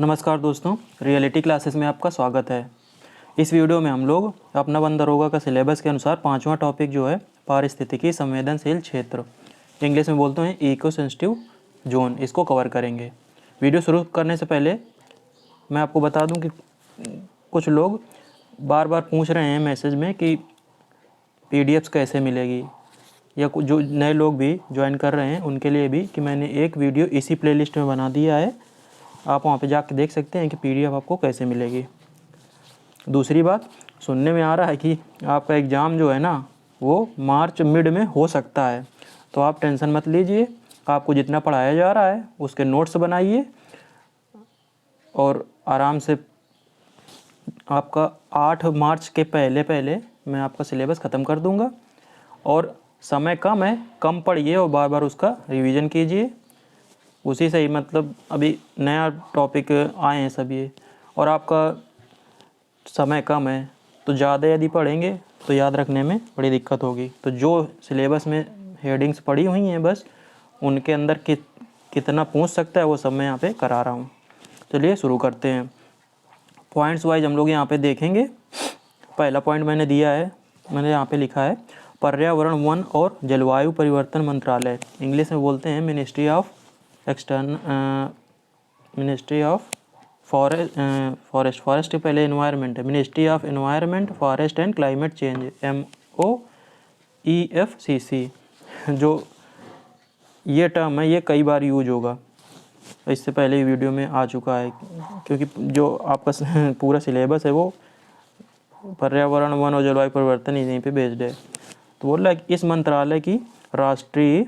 नमस्कार दोस्तों, reality classes में आपका स्वागत है। इस वीडियो में हम लोग अपना वन दरोगा का सिलेबस के अनुसार पांचवा टॉपिक जो है पारिस्थितिकी संवेदनशील क्षेत्र, इंग्लिश में बोलते हैं इको सेंसिटिव जोन, इसको कवर करेंगे। वीडियो शुरू करने से पहले मैं आपको बता दूं कि कुछ लोग बार बार पूछ रहे हैं मैसेज में कि PDFs कैसे मिलेगी, या जो नए लोग भी ज्वाइन कर रहे हैं उनके लिए भी कि मैंने एक वीडियो इसी प्लेलिस्ट में बना दिया है, आप वहाँ पे जाके देख सकते हैं कि PDF आपको कैसे मिलेगी। दूसरी बात, सुनने में आ रहा है कि आपका एग्ज़ाम जो है ना वो मार्च मिड में हो सकता है, तो आप टेंशन मत लीजिए। आपको जितना पढ़ाया जा रहा है उसके नोट्स बनाइए और आराम से आपका 8 मार्च के पहले पहले मैं आपका सिलेबस ख़त्म कर दूंगा। और समय कम है, कम पढ़िए और बार बार उसका रिवीजन कीजिए। उसी से ही मतलब अभी नया टॉपिक आए हैं सब ये, और आपका समय कम है तो ज़्यादा यदि पढ़ेंगे तो याद रखने में बड़ी दिक्कत होगी। तो जो सिलेबस में हेडिंग्स पड़ी हुई हैं बस उनके अंदर कितना पूछ सकता है वो सब मैं यहाँ पे करा रहा हूँ। चलिए शुरू करते हैं। पॉइंट्स वाइज हम लोग यहाँ पे देखेंगे। पहला पॉइंट मैंने दिया है, मैंने यहाँ पे लिखा है पर्यावरण, वन और जलवायु परिवर्तन मंत्रालय, इंग्लिश में बोलते हैं मिनिस्ट्री ऑफ फॉरेस्ट पहले एनवायरनमेंट है, ministry of environment, forest and climate change, MOEFCC। जो ये टर्म है ये कई बार यूज होगा, इससे पहले वीडियो में आ चुका है, क्योंकि जो आपका पूरा सिलेबस है वो पर्यावरण, वन और जलवायु परिवर्तन यहीं पे बेस्ड है। तो बोल रहा है कि इस मंत्रालय की राष्ट्रीय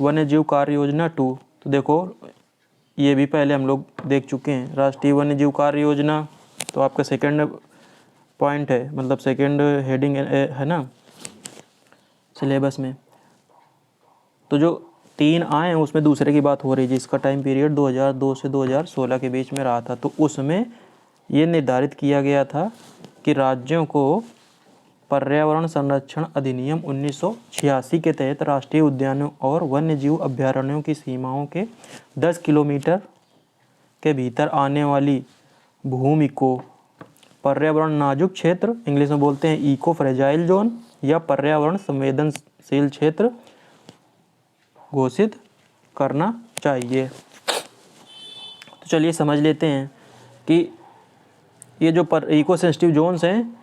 वन्यजीव कार्य योजना 2, तो देखो ये भी पहले हम लोग देख चुके हैं। राष्ट्रीय वन्यजीव कार्य योजना तो आपका सेकंड पॉइंट है, मतलब सेकंड हेडिंग है ना सिलेबस में। तो जो 3 आए हैं उसमें दूसरे की बात हो रही है, जिसका टाइम पीरियड 2002 से 2016 के बीच में रहा था। तो उसमें ये निर्धारित किया गया था कि राज्यों को पर्यावरण संरक्षण अधिनियम 1986 के तहत राष्ट्रीय उद्यानों और वन्यजीव अभयारण्यों की सीमाओं के 10 किलोमीटर के भीतर आने वाली भूमि को पर्यावरण नाजुक क्षेत्र, इंग्लिश में बोलते हैं इको फ्रेजाइल जोन, या पर्यावरण संवेदनशील क्षेत्र घोषित करना चाहिए। तो चलिए समझ लेते हैं कि ये जो इको सेंसिटिव जोन्स हैं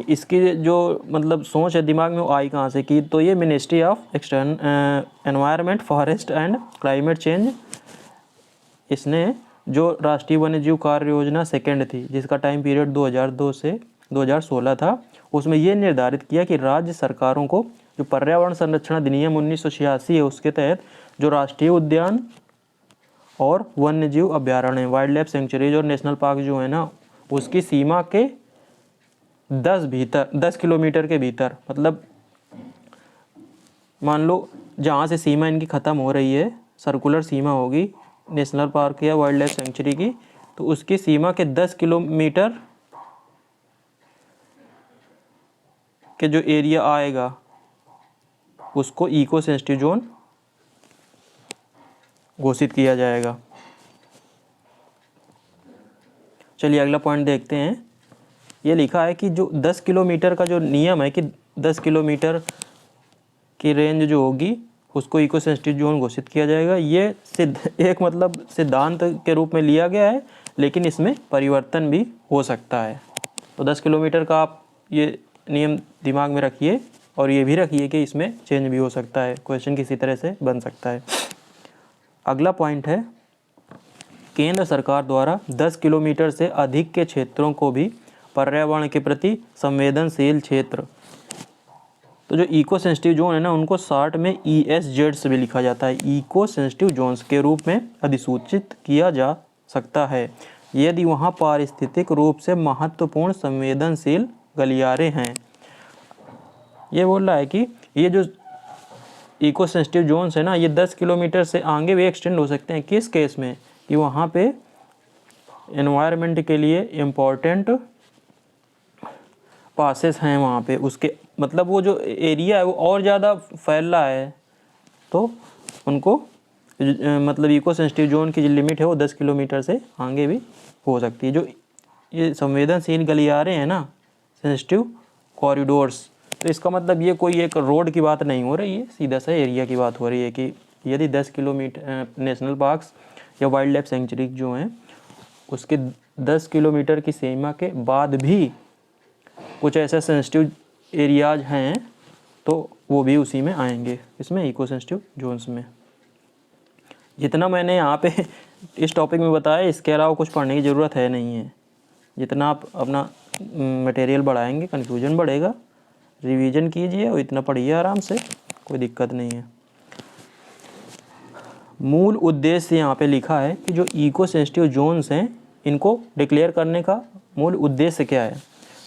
इसकी जो मतलब सोच है दिमाग में वो आई कहाँ से की, तो ये ministry of environment, forest and climate change, इसने जो राष्ट्रीय वन्यजीव कार्य योजना सेकेंड थी जिसका टाइम पीरियड 2002 से 2016 था, उसमें ये निर्धारित किया कि राज्य सरकारों को जो पर्यावरण संरक्षण अधिनियम 1986 है उसके तहत जो राष्ट्रीय उद्यान और वन्यजीव अभयारण्य, वाइल्ड लाइफ सेंचुरीज और नेशनल पार्क जो है ना उसकी सीमा के 10 किलोमीटर के भीतर, मतलब मान लो जहाँ से सीमा इनकी ख़त्म हो रही है, सर्कुलर सीमा होगी नेशनल पार्क या वाइल्ड लाइफ सेंचुरी की, तो उसकी सीमा के 10 किलोमीटर के जो एरिया आएगा उसको इको सेंसिटिव जोन घोषित किया जाएगा। चलिए अगला पॉइंट देखते हैं। ये लिखा है कि जो 10 किलोमीटर का जो नियम है कि 10 किलोमीटर की रेंज जो होगी उसको इको सेंसिटिव जोन घोषित किया जाएगा। ये एक मतलब सिद्धांत के रूप में लिया गया है, लेकिन इसमें परिवर्तन भी हो सकता है। तो 10 किलोमीटर का आप ये नियम दिमाग में रखिए और ये भी रखिए कि इसमें चेंज भी हो सकता है, क्वेश्चन किसी तरह से बन सकता है। अगला पॉइंट है केंद्र सरकार द्वारा 10 किलोमीटर से अधिक के क्षेत्रों को भी पर्यावरण के प्रति संवेदनशील क्षेत्र, तो जो इको सेंसिटिव जोन है ना उनको शॉर्ट में ESZ से भी लिखा जाता है, इको सेंसिटिव जोन्स के रूप में अधिसूचित किया जा सकता है यदि वहाँ पारिस्थितिक रूप से महत्वपूर्ण संवेदनशील गलियारे हैं। ये बोल रहा है कि ये जो इको सेंसिटिव जोन्स है ना ये 10 किलोमीटर से आगे भी एक्सटेंड हो सकते हैं। किस केस में? कि वहाँ पे एनवायरनमेंट के लिए इम्पोर्टेंट पासेस हैं वहाँ पे, उसके मतलब वो जो एरिया है वो और ज़्यादा फैल रहा है तो उनको तो मतलब इको सेंसिटिव जोन की जो लिमिट है वो 10 किलोमीटर से आगे भी हो सकती है। जो ये संवेदनशील गलियारे हैं ना, सेंसिटिव कॉरिडोर्स, तो इसका मतलब ये कोई एक रोड की बात नहीं हो रही है, सीधा सा एरिया की बात हो रही है कि यदि 10 किलोमीटर नेशनल पार्क्स या वाइल्ड लाइफ सेंचुरी जो हैं उसके 10 किलोमीटर की सीमा के बाद भी कुछ ऐसे सेंसिटिव एरियाज हैं तो वो भी उसी में आएंगे, इसमें इको सेंसिटिव जोन्स में। जितना मैंने यहाँ पे इस टॉपिक में बताया, इसके अलावा कुछ पढ़ने की ज़रूरत है नहीं है। जितना आप अपना मटेरियल बढ़ाएंगे कन्फ्यूजन बढ़ेगा, रिवीजन कीजिए और इतना पढ़िए आराम से, कोई दिक्कत नहीं है। मूल उद्देश्य यहाँ पे लिखा है कि जो इको सेंसिटिव जोन्स हैं इनको डिक्लेयर करने का मूल उद्देश्य क्या है।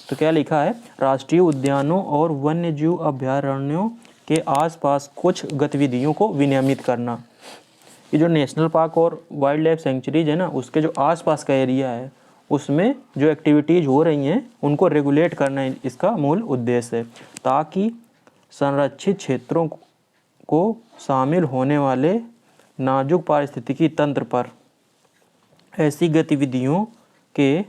तो क्या लिखा है, राष्ट्रीय उद्यानों और वन्य जीव अभयारण्यों के आसपास कुछ गतिविधियों को विनियमित करना। ये जो नेशनल पार्क और वाइल्ड लाइफ सेंचुरीज है ना, उसके जो आसपास का एरिया है उसमें जो एक्टिविटीज़ हो रही हैं उनको रेगुलेट करना इसका मूल उद्देश्य है, ताकि संरक्षित क्षेत्रों को शामिल होने वाले नाजुक पारिस्थितिकी तंत्र पर ऐसी गतिविधियों के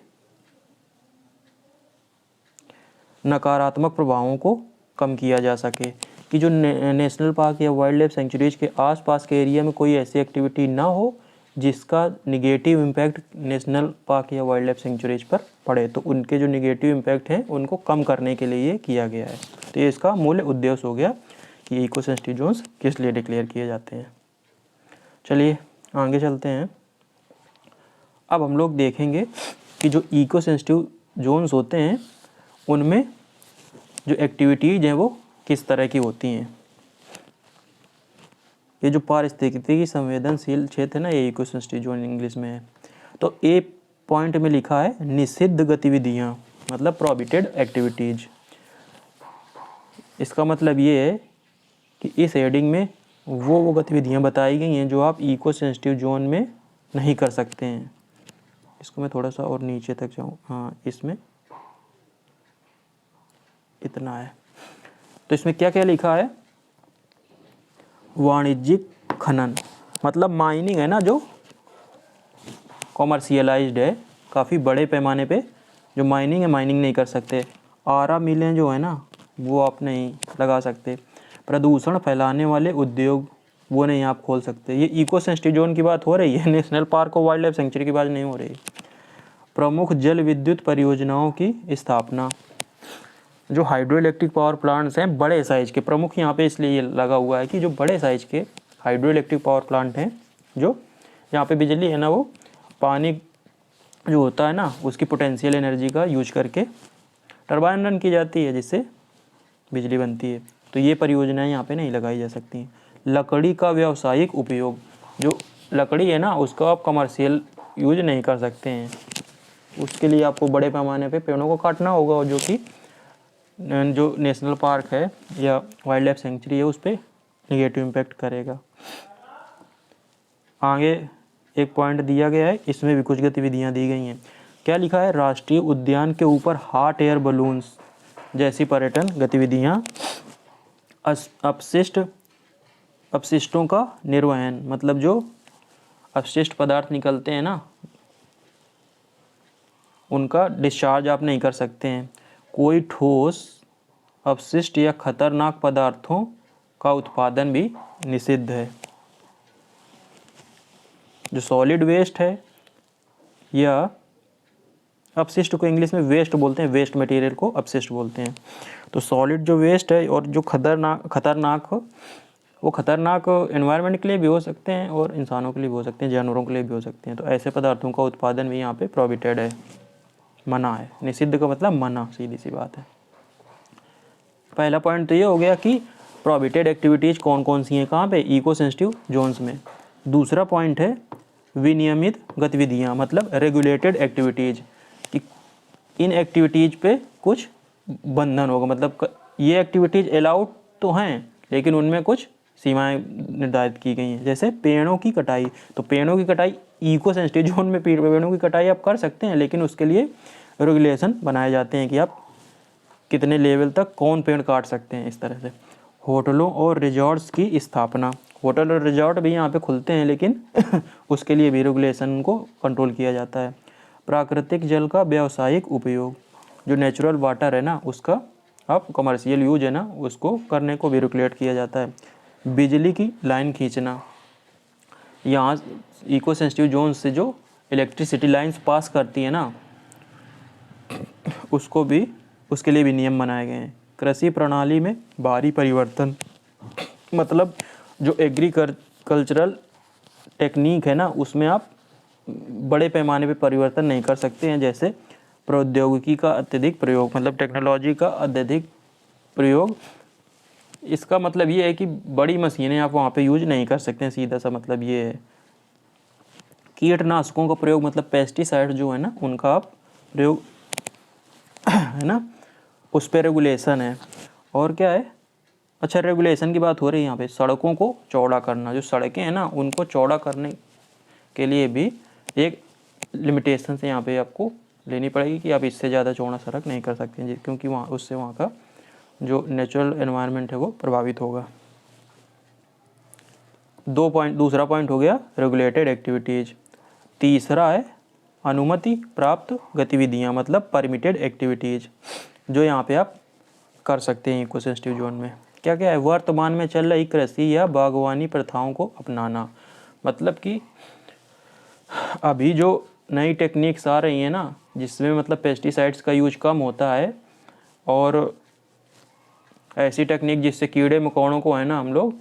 नकारात्मक प्रभावों को कम किया जा सके। कि जो नेशनल पार्क या वाइल्ड लाइफ सेंचुरीज के आसपास के एरिया में कोई ऐसी एक्टिविटी ना हो जिसका निगेटिव इम्पैक्ट नेशनल पार्क या वाइल्ड लाइफ सेंचुरीज पर पड़े, तो उनके जो निगेटिव इम्पैक्ट हैं उनको कम करने के लिए ये किया गया है। तो ये इसका मूल उद्देश्य हो गया कि इको सेंसिटिव जोन्स किस लिए डिक्लेयर किए जाते हैं। चलिए आगे चलते हैं। अब हम लोग देखेंगे कि जो इको सेंसिटिव जोन्स होते हैं उनमें जो एक्टिविटीज़ हैं वो किस तरह की होती हैं। ये जो पारिस्थितिकी संवेदनशील क्षेत्र है ना, ये इको सेंसिटिव जोन इंग्लिश में है। तो ए पॉइंट में लिखा है निषिद्ध गतिविधियाँ, मतलब प्रोहिबिटेड एक्टिविटीज़। इसका मतलब ये है कि इस हेडिंग में वो गतिविधियाँ बताई गई हैं जो आप इको सेंसिटिव जोन में नहीं कर सकते हैं। इसको मैं थोड़ा सा और नीचे तक जाऊँ, हाँ इसमें इतना है। तो इसमें क्या क्या लिखा है, वाणिज्यिक खनन, मतलब माइनिंग है ना जो कॉमर्शियलाइज्ड है, काफ़ी बड़े पैमाने पे जो माइनिंग है, माइनिंग नहीं कर सकते। आरा मिलें जो है ना वो आप नहीं लगा सकते। प्रदूषण फैलाने वाले उद्योग वो नहीं आप खोल सकते। ये इको सेंसिटिव जोन की बात हो रही है, नेशनल पार्क और वाइल्ड लाइफ सेंचुरी की बात नहीं हो रही। प्रमुख जल विद्युत परियोजनाओं की स्थापना, जो हाइड्रो इलेक्ट्रिक पावर प्लांट्स हैं बड़े साइज़ के, प्रमुख यहाँ पे इसलिए ये लगा हुआ है कि जो बड़े साइज़ के हाइड्रो इलेक्ट्रिक पावर प्लांट हैं, जो यहाँ पे बिजली है ना वो पानी जो होता है ना उसकी पोटेंशियल एनर्जी का यूज करके टरबाइन रन की जाती है जिससे बिजली बनती है। तो ये परियोजनाएं यहाँ पे नहीं लगाई जा सकती हैं। लकड़ी का व्यावसायिक उपयोग, जो लकड़ी है ना उसका आप कमर्शियल यूज नहीं कर सकते हैं, उसके लिए आपको बड़े पैमाने पे पेड़ों को काटना होगा, जो कि जो नेशनल पार्क है या वाइल्ड लाइफ सेंचुरी है उस पर निगेटिव इम्पैक्ट करेगा। आगे एक पॉइंट दिया गया है, इसमें भी कुछ गतिविधियां दी गई हैं। क्या लिखा है, राष्ट्रीय उद्यान के ऊपर हॉट एयर बलून्स जैसी पर्यटन गतिविधियां, अपशिष्टों का निर्वहन, मतलब जो अपशिष्ट पदार्थ निकलते हैं ना उनका डिस्चार्ज आप नहीं कर सकते हैं। कोई ठोस अपशिष्ट या खतरनाक पदार्थों का उत्पादन भी निषिद्ध है। जो सॉलिड वेस्ट है या अपशिष्ट को इंग्लिश में वेस्ट बोलते हैं, वेस्ट मटेरियल को अपशिष्ट बोलते हैं। तो सॉलिड जो वेस्ट है और जो खतरनाक वो खतरनाक एनवायरनमेंट के लिए भी हो सकते हैं और इंसानों के लिए भी हो सकते हैं, जानवरों के लिए भी हो सकते हैं। तो ऐसे पदार्थों का उत्पादन भी यहाँ पे प्रोहिबिटेड है, मना है। निषिद्ध का मतलब मना, सीधी सी बात है। पहला पॉइंट तो ये हो गया कि प्रोहिबिटेड एक्टिविटीज़ कौन कौन सी हैं, कहाँ पे, इको सेंसिटिव जोन्स में। दूसरा पॉइंट है विनियमित गतिविधियाँ, मतलब रेगुलेटेड एक्टिविटीज़, कि इन एक्टिविटीज़ पे कुछ बंधन होगा, मतलब ये एक्टिविटीज़ अलाउड तो हैं लेकिन उनमें कुछ सीमाएं निर्धारित की गई हैं। जैसे पेड़ों की कटाई, तो पेड़ों की कटाई इको सेंसिटिव जोन में पेड़ों की कटाई आप कर सकते हैं, लेकिन उसके लिए रेगुलेशन बनाए जाते हैं कि आप कितने लेवल तक कौन पेड़ काट सकते हैं, इस तरह से। होटलों और रिजॉर्ट्स की स्थापना, होटल और रिजॉर्ट भी यहाँ पे खुलते हैं, लेकिन उसके लिए भी रेगुलेशन को कंट्रोल किया जाता है। प्राकृतिक जल का व्यावसायिक उपयोग, जो नेचुरल वाटर है ना उसका अब कमर्शियल यूज है ना उसको करने को भी रेगुलेट किया जाता है। बिजली की लाइन खींचना, यहाँ इको सेंसिटिव जोन से जो इलेक्ट्रिसिटी लाइंस पास करती है ना उसको भी, उसके लिए भी नियम बनाए गए हैं। कृषि प्रणाली में भारी परिवर्तन, मतलब जो एग्रीकल्चरल टेक्निक है ना उसमें आप बड़े पैमाने पे परिवर्तन नहीं कर सकते हैं, जैसे प्रौद्योगिकी का अत्यधिक प्रयोग, मतलब टेक्नोलॉजी का अत्यधिक प्रयोग। इसका मतलब ये है कि बड़ी मशीनें आप वहाँ पे यूज नहीं कर सकते हैं, सीधा सा मतलब ये है। कीटनाशकों का प्रयोग, मतलब पेस्टिसाइड जो है ना उनका आप प्रयोग है ना उस पर रेगुलेशन है। और क्या है, अच्छा रेगुलेशन की बात हो रही है यहाँ पे, सड़कों को चौड़ा करना, जो सड़कें हैं ना उनको चौड़ा करने के लिए भी एक लिमिटेशन से यहाँ पे आपको लेनी पड़ेगी कि आप इससे ज़्यादा चौड़ा सड़क नहीं कर सकते हैं, क्योंकि वहाँ उससे वहाँ का जो नेचुरल एनवायरनमेंट है वो प्रभावित होगा। दूसरा पॉइंट हो गया रेगुलेटेड एक्टिविटीज़। तीसरा है अनुमति प्राप्त गतिविधियाँ, मतलब परमिटेड एक्टिविटीज़, जो यहाँ पे आप कर सकते हैं इको सेंसिटिव जोन में। क्या क्या है, वर्तमान में चल रही कृषि या बागवानी प्रथाओं को अपनाना, मतलब कि अभी जो नई टेक्निक्स आ रही हैं ना जिसमें मतलब पेस्टिसाइड्स का यूज कम होता है, और ऐसी टेक्निक जिससे कीड़े मकोड़ों को है ना हम लोग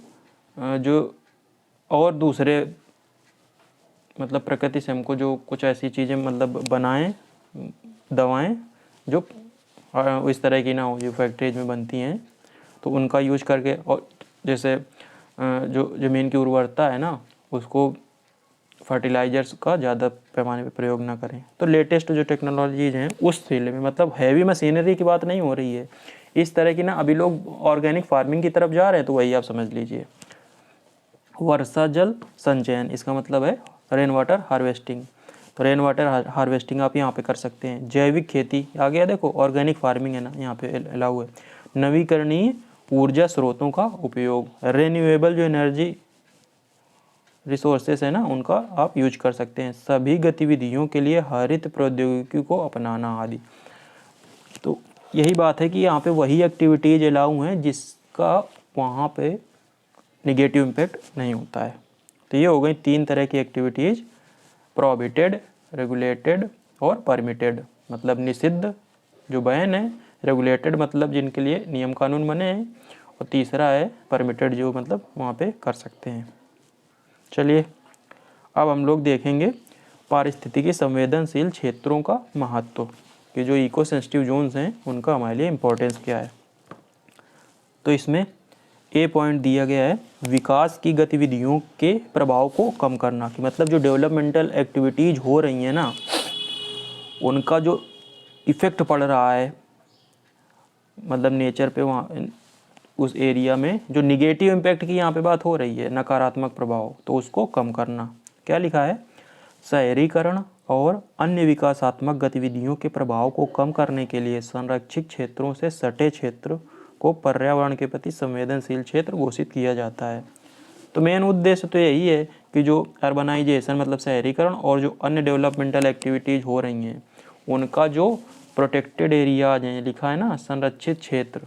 जो और दूसरे मतलब प्रकृति से हमको जो कुछ ऐसी चीज़ें मतलब बनाएं, दवाएं जो इस तरह की ना हो जो फैक्ट्रीज में बनती हैं, तो उनका यूज करके, और जैसे जो ज़मीन की उर्वरता है ना उसको फर्टिलाइजर्स का ज़्यादा पैमाने पे प्रयोग ना करें। तो लेटेस्ट जो टेक्नोलॉजीज हैं उस फील्ड में, मतलब हैवी मशीनरी की बात नहीं हो रही है, इस तरह की ना अभी लोग ऑर्गेनिक फार्मिंग की तरफ जा रहे हैं, तो वही आप समझ लीजिए। वर्षा जल संचयन, इसका मतलब है रेन वाटर हार्वेस्टिंग, तो रेन वाटर हार्वेस्टिंग आप यहाँ पे कर सकते हैं। जैविक खेती आ गया, देखो ऑर्गेनिक फार्मिंग है ना यहाँ पे अलाउ है। नवीकरणीय ऊर्जा स्रोतों का उपयोग, रिन्यूएबल जो एनर्जी रिसोर्सेस है ना उनका आप यूज कर सकते हैं। सभी गतिविधियों के लिए हरित प्रौद्योगिकी को अपनाना आदि। तो यही बात है कि यहाँ पे वही एक्टिविटीज अलाउ हैं जिसका वहाँ पे निगेटिव इम्पैक्ट नहीं होता है। तो ये हो गई 3 तरह की एक्टिविटीज़, प्रोहिबिटेड, रेगुलेटेड और परमिटेड, मतलब निषिद्ध जो बैन है, रेगुलेटेड मतलब जिनके लिए नियम कानून बने हैं, और तीसरा है परमिटेड जो मतलब वहाँ पे कर सकते हैं। चलिए अब हम लोग देखेंगे पारिस्थितिकी संवेदनशील क्षेत्रों का महत्व, कि जो इको सेंसिटिव जोन्स हैं उनका हमारे लिए इम्पोर्टेंस क्या है। तो इसमें ए पॉइंट दिया गया है विकास की गतिविधियों के प्रभाव को कम करना, कि मतलब जो डेवलपमेंटल एक्टिविटीज़ हो रही हैं ना उनका जो इफ़ेक्ट पड़ रहा है मतलब नेचर पे, वहाँ उस एरिया में जो निगेटिव इम्पैक्ट की यहाँ पे बात हो रही है, नकारात्मक प्रभाव, तो उसको कम करना। क्या लिखा है, शहरीकरण और अन्य विकासात्मक गतिविधियों के प्रभाव को कम करने के लिए संरक्षित क्षेत्रों से सटे क्षेत्र को पर्यावरण के प्रति संवेदनशील क्षेत्र घोषित किया जाता है। तो मेन उद्देश्य तो यही है कि जो अर्बनाइजेशन मतलब शहरीकरण और जो अन्य डेवलपमेंटल एक्टिविटीज़ हो रही हैं उनका जो प्रोटेक्टेड एरियाज हैं, लिखा है ना संरक्षित क्षेत्र,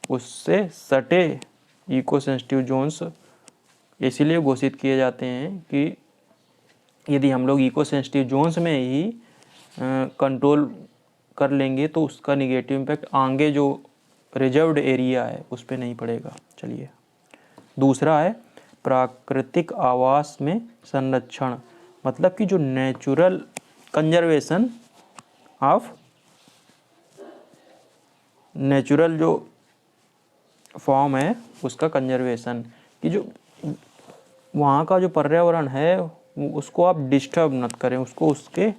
उससे सटे इको सेंसिटिव जोन्स इसीलिए घोषित किए जाते हैं कि यदि हम लोग इको सेंसिटिव जोन्स में ही कंट्रोल कर लेंगे तो उसका निगेटिव इम्पैक्ट आगे जो रिजर्व्ड एरिया है उस पर नहीं पड़ेगा। चलिए दूसरा है प्राकृतिक आवास में संरक्षण, मतलब कि जो नेचुरल कंजर्वेशन ऑफ नेचुरल जो फॉर्म है उसका कंजर्वेशन, कि जो वहाँ का जो पर्यावरण है उसको आप डिस्टर्ब मत करें, उसको उसके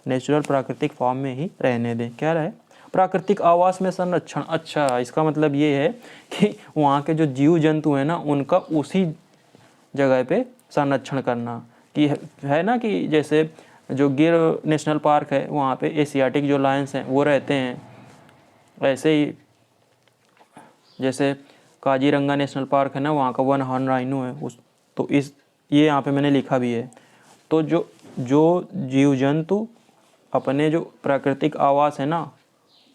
नेचुरल प्राकृतिक फॉर्म में ही रहने दें। क्या रहे, प्राकृतिक आवास में संरक्षण। अच्छा, इसका मतलब ये है कि वहाँ के जो जीव जंतु हैं ना उनका उसी जगह पे संरक्षण करना, कि है ना कि जैसे जो गिर नेशनल पार्क है वहाँ पे एशियाटिक जो लायंस हैं वो रहते हैं, ऐसे ही जैसे काजीरंगा नेशनल पार्क है ना, वहाँ का वन हॉर्न राइनो है उस, तो इस ये यहाँ पे मैंने लिखा भी है। तो जो जो जीव जंतु अपने जो प्राकृतिक आवास है ना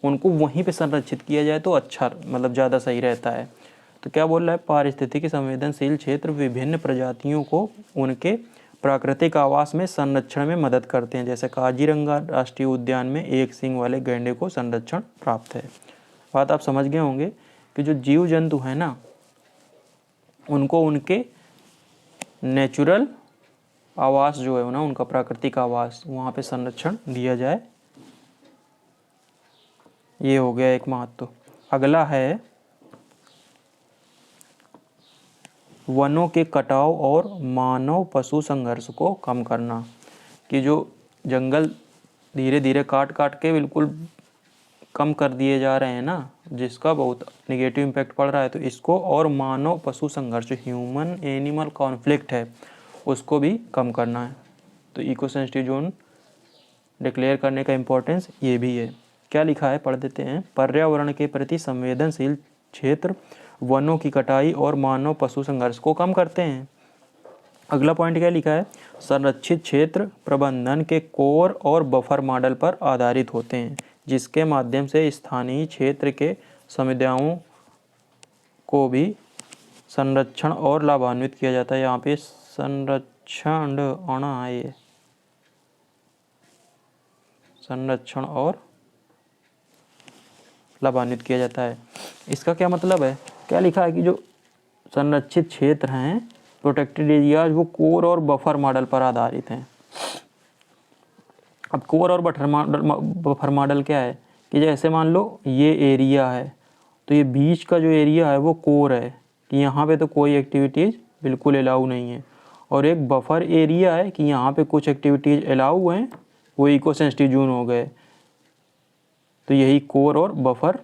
उनको वहीं पे संरक्षित किया जाए तो अच्छा, मतलब ज़्यादा सही रहता है। तो क्या बोल रहा है, पारिस्थितिकी संवेदनशील क्षेत्र विभिन्न प्रजातियों को उनके प्राकृतिक आवास में संरक्षण में मदद करते हैं। जैसे काजीरंगा राष्ट्रीय उद्यान में एक सींग वाले गैंडे को संरक्षण प्राप्त है। बात आप समझ गए होंगे कि जो जीव जंतु हैं ना उनको उनके नेचुरल आवास जो है ना, उनका प्राकृतिक आवास, वहाँ पे संरक्षण दिया जाए। ये हो गया एक महत्व। अगला है वनों के कटाव और मानव पशु संघर्ष को कम करना, कि जो जंगल धीरे धीरे काट काट के बिल्कुल कम कर दिए जा रहे हैं ना, जिसका बहुत निगेटिव इम्पैक्ट पड़ रहा है, तो इसको और मानव पशु संघर्ष, ह्यूमन एनिमल कॉन्फ्लिक्ट है, उसको भी कम करना है। तो इको सेंसिटिव जोन डिक्लेयर करने का इम्पोर्टेंस ये भी है। क्या लिखा है पढ़ देते हैं। पर्यावरण के प्रति संवेदनशील क्षेत्र वनों की कटाई और मानव पशु संघर्ष को कम करते हैं। अगला पॉइंट क्या लिखा है, संरक्षित क्षेत्र प्रबंधन के कोर और बफर मॉडल पर आधारित होते हैं, जिसके माध्यम से स्थानीय क्षेत्र के समुदायों को भी संरक्षण और लाभान्वित किया जाता है। यहाँ पे संरक्षण आना है, ये संरक्षण और लाभान्वित किया जाता है। इसका क्या मतलब है, क्या लिखा है कि जो संरक्षित क्षेत्र हैं प्रोटेक्टेड एरियाज वो कोर और बफर मॉडल पर आधारित हैं। अब कोर और बफर मॉडल क्या है कि जैसे मान लो ये एरिया है, तो ये बीच का जो एरिया है वो कोर है कि यहाँ पे तो कोई एक्टिविटीज़ बिल्कुल अलाउ नहीं है, और एक बफर एरिया है कि यहाँ पे कुछ एक्टिविटीज़ अलाउ हैं, वो इको सेंसिटिव जोन हो गए। तो यही कोर और बफर,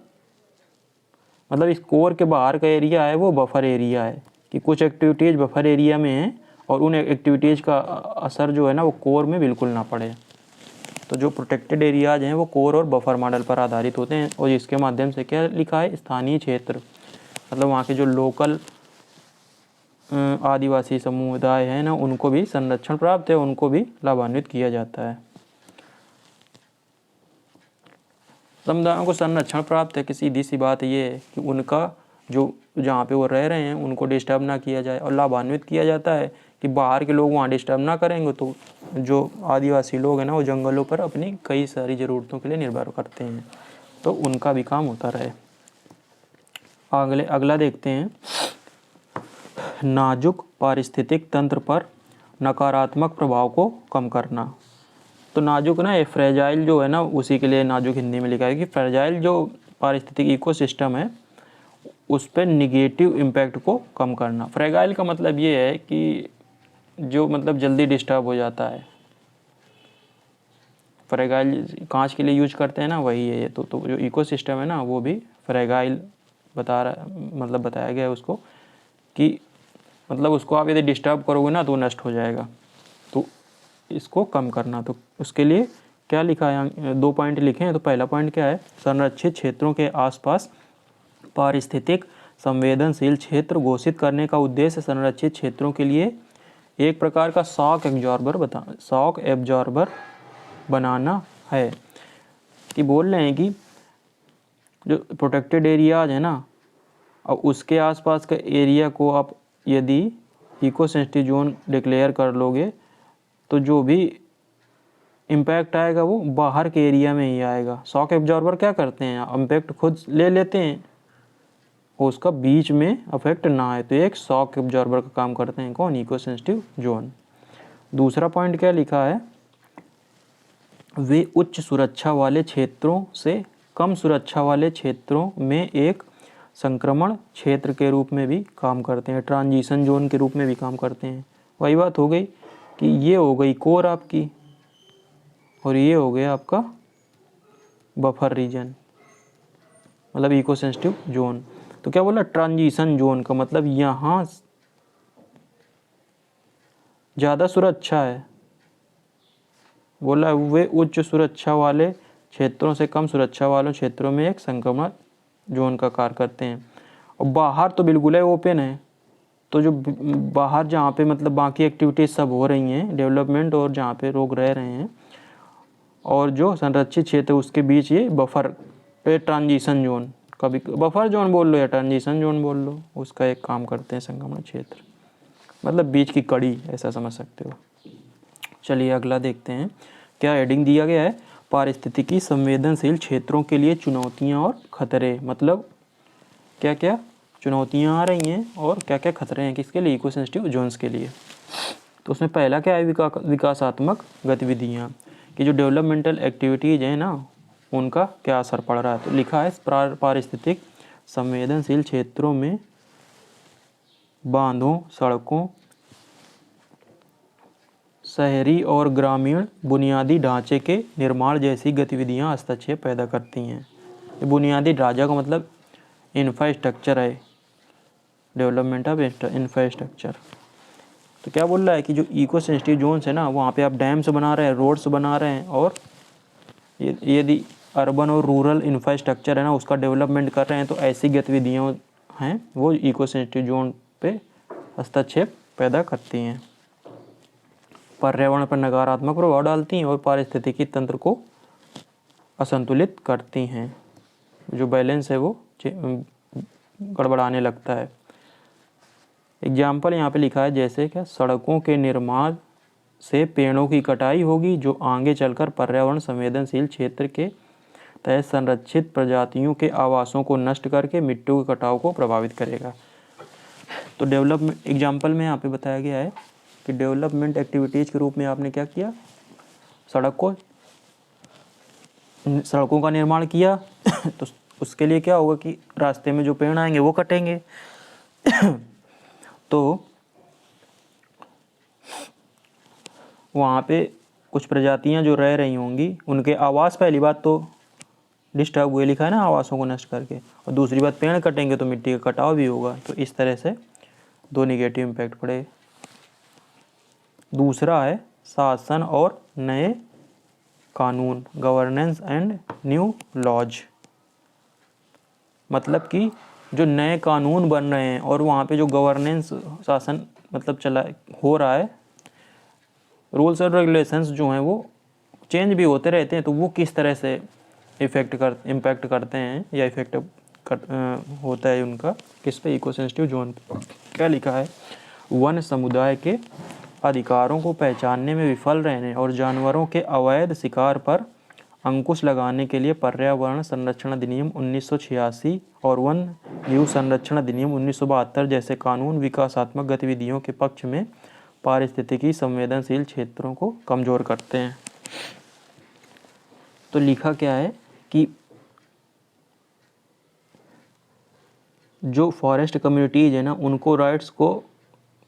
मतलब इस कोर के बाहर का एरिया है वो बफर एरिया है कि कुछ एक्टिविटीज़ बफर एरिया में हैं और उन एक्टिविटीज़ का असर जो है ना वो कोर में बिल्कुल ना पड़े। तो जो प्रोटेक्टेड एरियाज हैं वो कोर और बफर मॉडल पर आधारित होते हैं, और इसके माध्यम से क्या लिखा है, स्थानीय क्षेत्र, मतलब वहाँ के जो लोकल आदिवासी समुदाय हैं ना उनको भी संरक्षण प्राप्त है, उनको भी लाभान्वित किया जाता है। समुदायों को संरक्षण प्राप्त है कि सीधी सी बात ये है कि उनका जो जहाँ पे वो रह रहे हैं उनको डिस्टर्ब ना किया जाए, और लाभान्वित किया जाता है कि बाहर के लोग वहाँ डिस्टर्ब ना करेंगे तो जो आदिवासी लोग हैं ना वो जंगलों पर अपनी कई सारी ज़रूरतों के लिए निर्भर करते हैं, तो उनका भी काम होता रहे। अगला देखते हैं, नाजुक पारिस्थितिक तंत्र पर नकारात्मक प्रभाव को कम करना। तो नाजुक ना, ये फ्रेजाइल जो है ना, उसी के लिए नाजुक हिंदी में लिखा है कि फ्रेजाइल जो पारिस्थितिक इकोसिस्टम है उस पर निगेटिव इम्पैक्ट को कम करना। फ्रेगाइल का मतलब ये है कि जो मतलब जल्दी डिस्टर्ब हो जाता है। फ्रेगाइल कांच के लिए यूज करते हैं ना, वही है ये। तो जो इकोसिस्टम है ना वो भी फ्रेगाइल मतलब बताया गया है उसको कि मतलब उसको आप यदि डिस्टर्ब करोगे ना तो नष्ट हो जाएगा, तो इसको कम करना। तो उसके लिए क्या लिखा है, 2 पॉइंट लिखे हैं। तो पहला पॉइंट क्या है, संरक्षित क्षेत्रों के आसपास पारिस्थितिक संवेदनशील क्षेत्र घोषित करने का उद्देश्य संरक्षित क्षेत्रों के लिए एक प्रकार का शॉक एब्जॉर्बर बनाना है। कि बोल रहे हैं कि जो प्रोटेक्टेड एरियाज है ना और उसके आसपास का एरिया को आप यदि इको सेंसिटिव जोन डिक्लेयर कर लोगे तो जो भी इम्पैक्ट आएगा वो बाहर के एरिया में ही आएगा। शॉक एब्जॉर्बर क्या करते हैं, इम्पैक्ट खुद ले लेते हैं और उसका बीच में अफेक्ट ना आए, तो एक शॉक एब्जॉर्बर का काम करते हैं कौन, इको सेंसिटिव जोन। दूसरा पॉइंट क्या लिखा है, वे उच्च सुरक्षा वाले क्षेत्रों से कम सुरक्षा वाले क्षेत्रों में एक संक्रमण क्षेत्र के रूप में भी काम करते हैं, ट्रांजिशन जोन के रूप में भी काम करते हैं। वही बात हो गई कि ये हो गई कोर आपकी और ये हो गया आपका बफर रीजन, मतलब इको सेंसिटिव जोन। तो क्या बोला, ट्रांजिशन जोन का मतलब यहाँ ज़्यादा सुरक्षा है, बोला वे उच्च सुरक्षा वाले क्षेत्रों से कम सुरक्षा वाले क्षेत्रों में एक संक्रमण जोन का कार्य करते हैं। और बाहर तो बिल्कुल है ओपन है। तो जो बाहर जहाँ पे मतलब बाकी एक्टिविटीज़ सब हो रही हैं डेवलपमेंट, और जहाँ पे लोग रह रहे हैं, और जो संरक्षित क्षेत्र उसके बीच ये बफर ट्रांजिशन जोन, कभी बफर जोन बोल लो या ट्रांजिशन जोन बोल लो, उसका एक काम करते हैं संक्रमण क्षेत्र, मतलब बीच की कड़ी ऐसा समझ सकते हो। चलिए अगला देखते हैं क्या हेडिंग दिया गया है, पारिस्थितिकी संवेदनशील क्षेत्रों के लिए चुनौतियां और खतरे, मतलब क्या क्या चुनौतियां आ रही हैं और क्या क्या खतरे हैं किसके लिए, इको सेंसिटिव जोन्स के लिए। तो उसमें पहला क्या है, विकासात्मक गतिविधियां, कि जो डेवलपमेंटल एक्टिविटीज़ हैं ना उनका क्या असर पड़ रहा है। तो लिखा है पारिस्थितिक संवेदनशील क्षेत्रों में बांधों, सड़कों, शहरी और ग्रामीण बुनियादी ढांचे के निर्माण जैसी गतिविधियां हस्तक्षेप पैदा करती हैं। बुनियादी ढांचा का मतलब इंफ्रास्ट्रक्चर है, डेवलपमेंट ऑफ इंफ्रास्ट्रक्चर। तो क्या बोल रहा है कि जो इको सेंसिटिव जोन्स है ना वहाँ पे आप डैम्स बना रहे हैं, रोड्स बना रहे हैं, और यदि अर्बन और रूरल इंफ्रास्ट्रक्चर है ना उसका डेवलपमेंट कर रहे हैं, तो ऐसी गतिविधियाँ हैं वो इको सेंसिटिव जोन पे हस्तक्षेप पैदा करती हैं, पर्यावरण पर नकारात्मक प्रभाव डालती हैं और पारिस्थितिकी तंत्र को असंतुलित करती हैं, जो बैलेंस है वो गड़बड़ाने लगता है। एग्जाम्पल यहाँ पे लिखा है जैसे क्या, सड़कों के निर्माण से पेड़ों की कटाई होगी जो आगे चलकर पर्यावरण संवेदनशील क्षेत्र के तहत संरक्षित प्रजातियों के आवासों को नष्ट करके मिट्टी के कटाव को प्रभावित करेगा। तो डेवलपमेंट एग्जाम्पल में यहाँ पे बताया गया है कि डेवलपमेंट एक्टिविटीज़ के रूप में आपने क्या किया, सड़कों का निर्माण किया तो उसके लिए क्या होगा कि रास्ते में जो पेड़ आएंगे वो कटेंगे तो वहाँ पे कुछ प्रजातियाँ जो रह रही होंगी उनके आवास पहली बात तो डिस्टर्ब हुए, लिखा है ना आवासों को नष्ट करके, और दूसरी बात पेड़ कटेंगे तो मिट्टी का कटाव भी होगा। तो इस तरह से दो निगेटिव इम्पैक्ट पड़े। दूसरा है शासन और नए कानून, गवर्नेंस एंड न्यू लॉज, मतलब कि जो नए कानून बन रहे हैं और वहाँ पे जो गवर्नेंस शासन मतलब चला हो रहा है, रूल्स और रेगुलेशंस जो हैं वो चेंज भी होते रहते हैं, तो वो किस तरह से इम्पैक्ट करते हैं या इफेक्ट होता है उनका किस पे, इको सेंसिटिव जोन पे। क्या लिखा है, वन समुदाय के अधिकारों को पहचानने में विफल रहने और जानवरों के अवैध शिकार पर अंकुश लगाने के लिए पर्यावरण संरक्षण अधिनियम 1986 और वन जीव संरक्षण अधिनियम 1972 जैसे कानून विकासात्मक गतिविधियों के पक्ष में पारिस्थितिकी संवेदनशील क्षेत्रों को कमजोर करते हैं। तो लिखा क्या है कि जो फॉरेस्ट कम्युनिटीज़ है ना उनको राइट्स को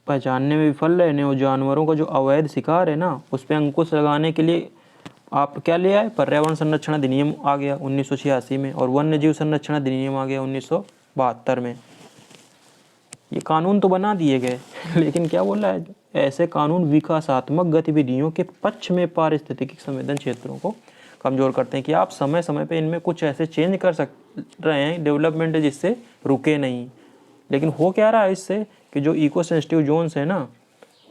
पहचानने में विफल रहने और जानवरों का जो अवैध शिकार है ना उस पर अंकुश लगाने के लिए आप क्या ले आए, पर्यावरण संरक्षण अधिनियम आ गया 1986 में, और वन्य जीव संरक्षण अधिनियम आ गया 1972 में। ये कानून तो बना दिए गए लेकिन क्या बोल रहा है, ऐसे कानून विकासात्मक गतिविधियों के पक्ष में पारिस्थितिकी संवेदन क्षेत्रों को कमजोर करते हैं, कि आप समय समय पे इनमें कुछ ऐसे चेंज कर रहे हैं डेवलपमेंट जिससे रुके नहीं। लेकिन हो क्या रहा है इससे कि जो इको सेंसिटिव जोन्स है ना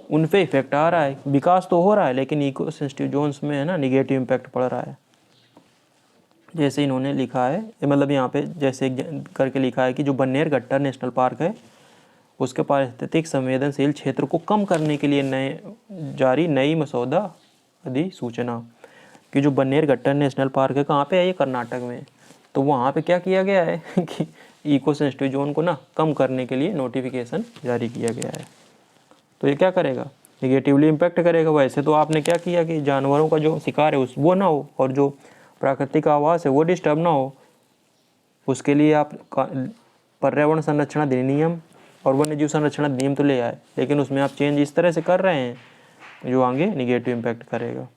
उन पे इफेक्ट आ रहा है, विकास तो हो रहा है लेकिन इको सेंसिटिव जोन्स में है ना निगेटिव इम्पैक्ट पड़ रहा है। जैसे इन्होंने लिखा है, मतलब यहाँ पे जैसे करके लिखा है कि जो बन्नेरघट्टा नेशनल पार्क है उसके पारिस्थितिक संवेदनशील क्षेत्र को कम करने के लिए जारी नई मसौदा अधिसूचना, कि जो बन्नेरघट्टा नेशनल पार्क है कहाँ पे है, ये कर्नाटक में। तो वहाँ पे क्या किया गया है कि इको सेंसिटिव जोन को ना कम करने के लिए नोटिफिकेशन जारी किया गया है। तो ये क्या करेगा, निगेटिवली इम्पैक्ट करेगा। वैसे तो आपने क्या किया कि जानवरों का जो शिकार है उस वो ना हो और जो प्राकृतिक आवास है वो डिस्टर्ब ना हो, उसके लिए आप पर्यावरण संरक्षण अधिनियम और वन्य जीव संरक्षण अधिनियम तो ले आए, लेकिन उसमें आप चेंज इस तरह से कर रहे हैं जो आगे निगेटिव इम्पैक्ट करेगा।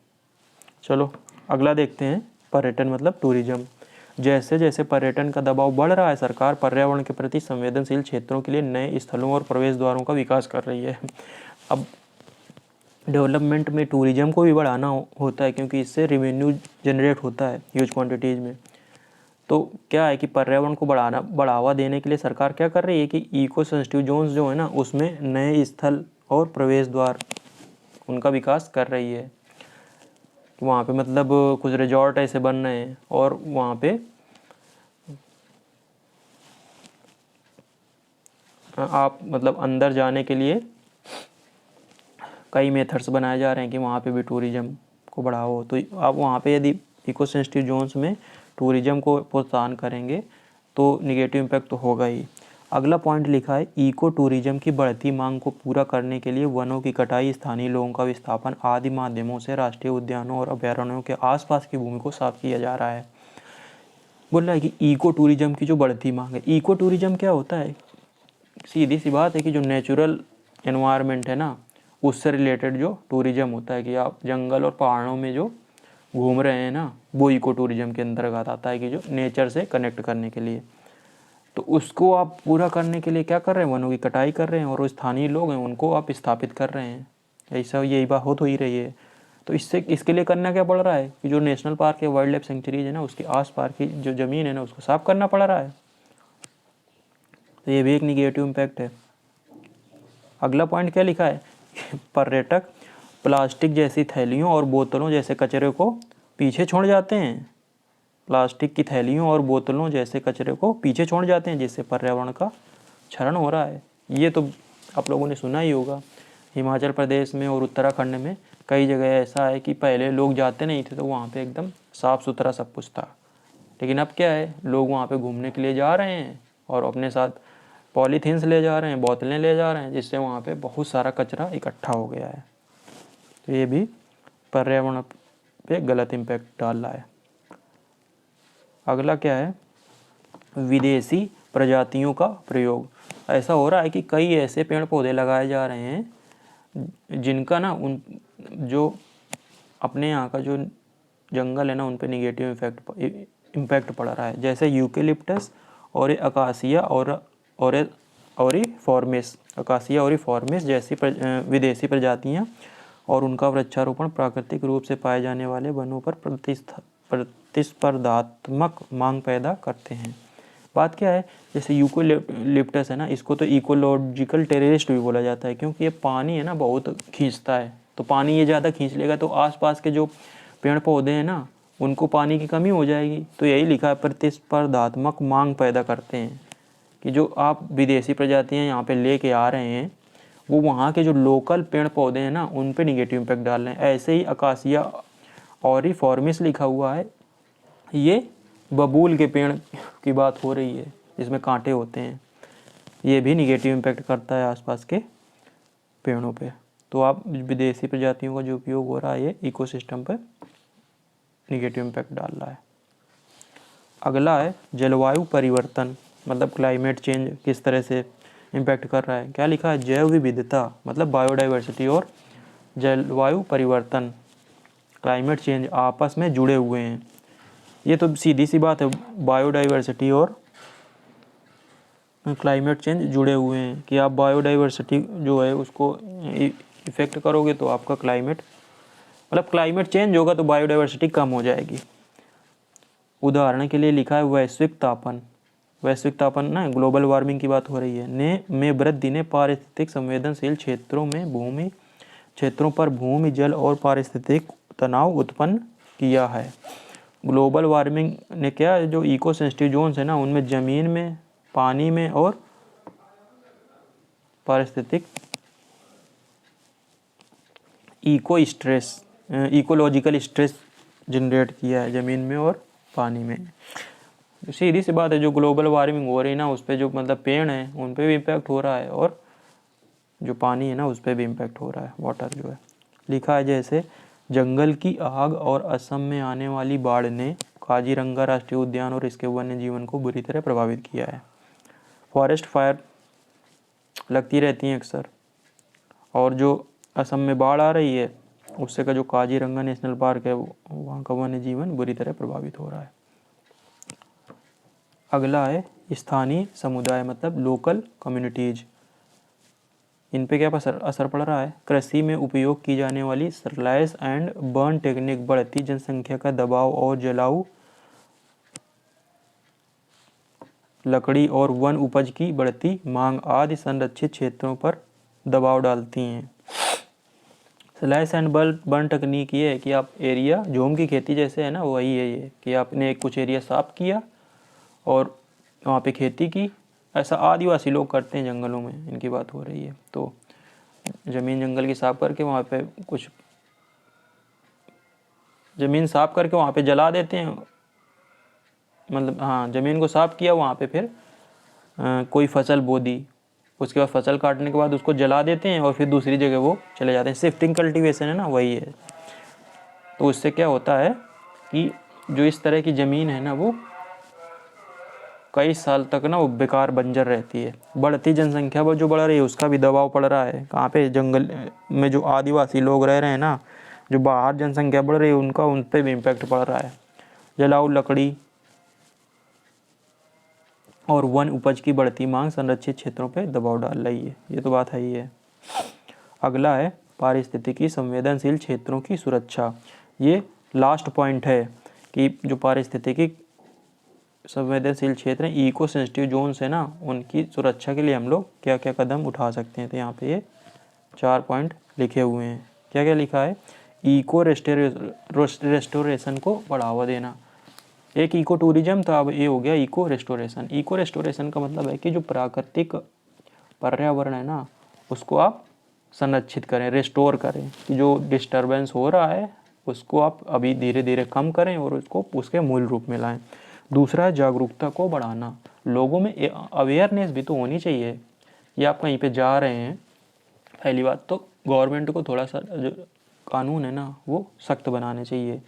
चलो अगला देखते हैं, पर्यटन मतलब टूरिज्म। जैसे जैसे पर्यटन का दबाव बढ़ रहा है, सरकार पर्यावरण के प्रति संवेदनशील क्षेत्रों के लिए नए स्थलों और प्रवेश द्वारों का विकास कर रही है। अब डेवलपमेंट में टूरिज्म को भी बढ़ाना होता है क्योंकि इससे रेवेन्यू जनरेट होता है ह्यूज क्वांटिटीज़ में। तो क्या है कि पर्यावरण को बढ़ावा देने के लिए सरकार क्या कर रही है कि इको सेंसिटिव जोन्स जो है ना उसमें नए स्थल और प्रवेश द्वार उनका विकास कर रही है। वहाँ पे मतलब कुछ रिजॉर्ट ऐसे बन रहे हैं और वहाँ पे आप मतलब अंदर जाने के लिए कई मेथड्स बनाए जा रहे हैं कि वहाँ पे भी टूरिज्म को बढ़ाओ। तो आप वहाँ पे यदि इको सेंसिटिव जोन्स में टूरिज्म को प्रोत्साहन करेंगे तो निगेटिव इम्पैक्ट तो होगा ही। अगला पॉइंट लिखा है इको टूरिज्म की बढ़ती मांग को पूरा करने के लिए वनों की कटाई, स्थानीय लोगों का विस्थापन आदि माध्यमों से राष्ट्रीय उद्यानों और अभयारण्यों के आसपास की भूमि को साफ किया जा रहा है। बोल रहा है कि इको टूरिज्म की जो बढ़ती मांग है, इको टूरिज्म क्या होता है? सीधी सी बात है कि जो नेचुरल एनवायरनमेंट है ना उससे रिलेटेड जो टूरिज्म होता है कि आप जंगल और पहाड़ों में जो घूम रहे हैं ना, वो इको टूरिज्म के अंतर्गत आता है कि जो नेचर से कनेक्ट करने के लिए। तो उसको आप पूरा करने के लिए क्या कर रहे हैं? वनों की कटाई कर रहे हैं और वो स्थानीय लोग हैं उनको आप स्थापित कर रहे हैं। ऐसा यही बात हो ही रही है। तो इसके लिए करना क्या पड़ रहा है कि जो नेशनल पार्क है, वाइल्ड लाइफ सेंचुरीज है ना, उसके आस पास की जो ज़मीन है ना उसको साफ करना पड़ रहा है। तो ये भी एक निगेटिव इम्पैक्ट है। अगला पॉइंट क्या लिखा है? पर्यटक प्लास्टिक जैसी थैलियों और बोतलों जैसे कचरे को पीछे छोड़ जाते हैं। प्लास्टिक की थैलियों और बोतलों जैसे कचरे को पीछे छोड़ जाते हैं जिससे पर्यावरण का क्षरण हो रहा है। ये तो आप लोगों ने सुना ही होगा। हिमाचल प्रदेश में और उत्तराखंड में कई जगह ऐसा है कि पहले लोग जाते नहीं थे तो वहाँ पे एकदम साफ़ सुथरा सब कुछ था, लेकिन अब क्या है, लोग वहाँ पे घूमने के लिए जा रहे हैं और अपने साथ पॉलीथीन्स ले जा रहे हैं, बोतलें ले जा रहे हैं, जिससे वहाँ पे बहुत सारा कचरा इकट्ठा हो गया है। तो ये भी पर्यावरण पे गलत इम्पैक्ट डाल रहा है। अगला क्या है? विदेशी प्रजातियों का प्रयोग। ऐसा हो रहा है कि कई ऐसे पेड़ पौधे लगाए जा रहे हैं जिनका ना उन जो अपने यहाँ का जो जंगल है ना उन पे निगेटिव इम्पैक्ट पड़ रहा है। जैसे यूकेलिप्टस और अकासिया ऑरिफॉर्मिस, अकासिया ऑरिफॉर्मिस जैसी विदेशी प्रजातियाँ और उनका वृक्षारोपण प्राकृतिक रूप से पाए जाने वाले वनों पर प्रतिस्पर्धात्मक मांग पैदा करते हैं। बात क्या है? जैसे यूकेलिप्टस है ना, इसको तो इकोलॉजिकल टेररिस्ट भी बोला जाता है क्योंकि ये पानी है ना बहुत खींचता है। तो पानी ये ज़्यादा खींच लेगा तो आसपास के जो पेड़ पौधे हैं ना उनको पानी की कमी हो जाएगी। तो यही लिखा है प्रतिस्पर्धात्मक मांग पैदा करते हैं कि जो आप विदेशी प्रजातियाँ यहाँ पे लेके आ रहे हैं वो वहाँ के जो लोकल पेड़ पौधे हैं ना उन पे निगेटिव इम्पैक्ट डाल रहे हैं। ऐसे ही अकासिया ऑरिफॉर्मिस लिखा हुआ है, ये बबूल के पेड़ की बात हो रही है जिसमें कांटे होते हैं। ये भी निगेटिव इम्पैक्ट करता है आसपास के पेड़ों पे। तो आप विदेशी प्रजातियों का जो उपयोग हो रहा है ये इकोसिस्टम पर निगेटिव इम्पैक्ट डाल रहा है। अगला है जलवायु परिवर्तन, मतलब क्लाइमेट चेंज किस तरह से इम्पैक्ट कर रहा है। क्या लिखा है? जैव विविधता मतलब बायोडाइवर्सिटी और जलवायु परिवर्तन क्लाइमेट चेंज आपस में जुड़े हुए हैं। ये तो सीधी सी बात है, बायोडाइवर्सिटी और क्लाइमेट चेंज जुड़े हुए हैं कि आप बायोडाइवर्सिटी जो है उसको इफेक्ट करोगे तो आपका क्लाइमेट मतलब क्लाइमेट चेंज होगा तो बायोडाइवर्सिटी कम हो जाएगी। उदाहरण के लिए लिखा है वैश्विक तापन ना ग्लोबल वार्मिंग की बात हो रही है में वृद्धि ने पारिस्थितिक संवेदनशील क्षेत्रों पर भूमि जल और पारिस्थितिक तनाव उत्पन्न किया है। ग्लोबल वार्मिंग ने क्या, जो इको सेंसिटिव जोन्स है ना उनमें ज़मीन में, पानी में और पारिस्थितिक इकोलॉजिकल स्ट्रेस जनरेट किया है ज़मीन में और पानी में। सीधी सी बात है, जो ग्लोबल वार्मिंग हो रही है ना उस पर जो मतलब पेड़ हैं उन पे भी इम्पैक्ट हो रहा है और जो पानी है ना उस पर भी इम्पैक्ट हो रहा है, वाटर जो है। लिखा है जैसे जंगल की आग और असम में आने वाली बाढ़ ने काजीरंगा राष्ट्रीय उद्यान और इसके वन्य जीवन को बुरी तरह प्रभावित किया है। फॉरेस्ट फायर लगती रहती हैं अक्सर और जो असम में बाढ़ आ रही है उससे का जो काजीरंगा नेशनल पार्क है वहाँ का वन्य जीवन बुरी तरह प्रभावित हो रहा है। अगला है स्थानीय समुदाय मतलब लोकल कम्युनिटीज़। इन पे क्या असर पड़ रहा है? कृषि में उपयोग की जाने वाली स्लैश एंड बर्न टेक्निक बढ़ती जनसंख्या का दबाव और जलाऊ लकड़ी और वन उपज की बढ़ती मांग आदि संरक्षित क्षेत्रों पर दबाव डालती हैं। स्लैश एंड बर्न तकनीक ये है कि आप एरिया, झूम की खेती जैसे है ना, वही है ये कि आपने कुछ एरिया साफ किया और वहाँ पे खेती की। ऐसा आदिवासी लोग करते हैं जंगलों में, इनकी बात हो रही है। तो ज़मीन जंगल की साफ करके वहाँ पे कुछ ज़मीन साफ करके वहाँ पे जला देते हैं, मतलब हाँ, ज़मीन को साफ किया, वहाँ पे फिर कोई फसल बो दी, उसके बाद फसल काटने के बाद उसको जला देते हैं और फिर दूसरी जगह वो चले जाते हैं। शिफ्टिंग कल्टीवेशन है ना, वही है। तो उससे क्या होता है कि जो इस तरह की ज़मीन है ना, वो कई साल तक ना वो बेकार बंजर रहती है। बढ़ती जनसंख्या पर जो बढ़ रही है उसका भी दबाव पड़ रहा है। कहाँ पे? जंगल में जो आदिवासी लोग रह रहे हैं ना, जो बाहर जनसंख्या बढ़ रही है उनका उन पर भी इम्पैक्ट पड़ रहा है। जलाऊ लकड़ी और वन उपज की बढ़ती मांग संरक्षित क्षेत्रों पर दबाव डाल रही है, ये तो बात है ही है। अगला है पारिस्थितिकी संवेदनशील क्षेत्रों की सुरक्षा। ये लास्ट पॉइंट है कि जो पारिस्थितिकी संवेदनशील क्षेत्र हैं, इको सेंसिटिव जोन्स है ना, उनकी सुरक्षा के लिए हम लोग क्या क्या कदम उठा सकते हैं। तो यहाँ पे ये 4 पॉइंट लिखे हुए हैं। क्या क्या लिखा है? इको रेस्टोरेशन को बढ़ावा देना। एक इको टूरिज्म था, अब ये हो गया इको रेस्टोरेशन। इको रेस्टोरेशन का मतलब है कि जो प्राकृतिक पर्यावरण है ना, उसको आप संरक्षित करें, रेस्टोर करें। कि जो डिस्टर्बेंस हो रहा है उसको आप अभी धीरे धीरे कम करें और उसको उसके मूल रूप में लाएं। दूसरा है जागरूकता को बढ़ाना। लोगों में अवेयरनेस भी तो होनी चाहिए। ये आप कहीं पे जा रहे हैं, पहली बात तो गवर्नमेंट को थोड़ा सा जो कानून है ना वो सख्त बनाने चाहिए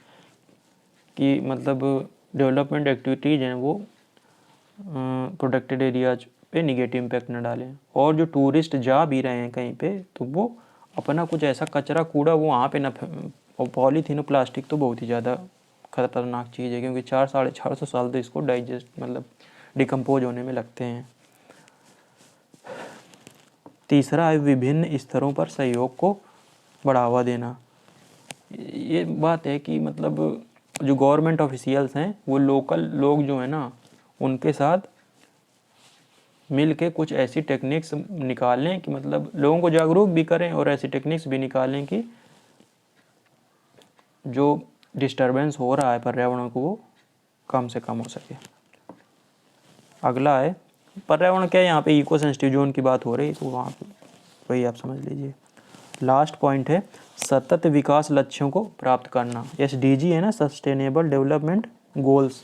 कि मतलब डेवलपमेंट एक्टिविटीज़ हैं वो प्रोटेक्टेड एरियाज पे निगेटिव इम्पैक्ट न डालें। और जो टूरिस्ट जा भी रहे हैं कहीं पे तो वो अपना कुछ ऐसा कचरा कूड़ा वो वहाँ पे न, और पॉलीथीन और प्लास्टिक तो बहुत ही ज़्यादा खतरनाक चीज़ है, क्योंकि 400-450 साल तो इसको डाइजेस्ट मतलब डिकम्पोज होने में लगते हैं। तीसरा है विभिन्न स्तरों पर सहयोग को बढ़ावा देना। ये बात है कि मतलब जो गवर्नमेंट ऑफिशियल्स हैं वो लोकल लोग जो है ना उनके साथ मिल के कुछ ऐसी टेक्निक्स निकालें कि मतलब लोगों को जागरूक भी करें और ऐसी टेक्निक्स भी निकालें कि जो डिस्टर्बेंस हो रहा है पर्यावरण को वो कम से कम हो सके। अगला है पर्यावरण क्या है, यहाँ पे इको सेंसिटिव जोन की बात हो रही है तो वहाँ पे वही आप समझ लीजिए। लास्ट पॉइंट है सतत विकास लक्ष्यों को प्राप्त करना। SDG है ना, सस्टेनेबल डेवलपमेंट गोल्स,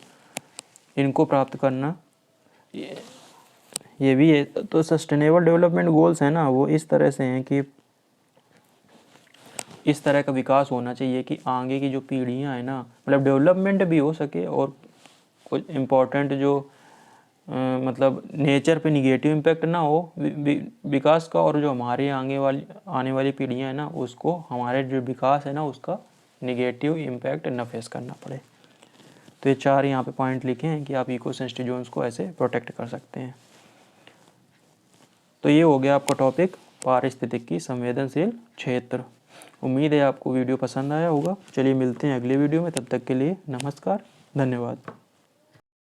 इनको प्राप्त करना ये भी है। तो सस्टेनेबल डेवलपमेंट गोल्स है ना वो इस तरह से हैं कि इस तरह का विकास होना चाहिए कि आगे की जो पीढ़ियां हैं ना मतलब डेवलपमेंट भी हो सके और कुछ इम्पोर्टेंट जो मतलब नेचर पे निगेटिव इम्पैक्ट ना हो विकास का, और जो हमारे आने वाली पीढ़ियां हैं ना उसको हमारे जो विकास है ना उसका निगेटिव इम्पैक्ट न फेस करना पड़े। तो ये 4 यहाँ पे पॉइंट लिखे हैं कि आप इको सेंसिटिव जोन्स को ऐसे प्रोटेक्ट कर सकते हैं। तो ये हो गया आपका टॉपिक पारिस्थितिकी संवेदनशील क्षेत्र। उम्मीद है आपको वीडियो पसंद आया होगा। चलिए मिलते हैं अगले वीडियो में, तब तक के लिए नमस्कार, धन्यवाद।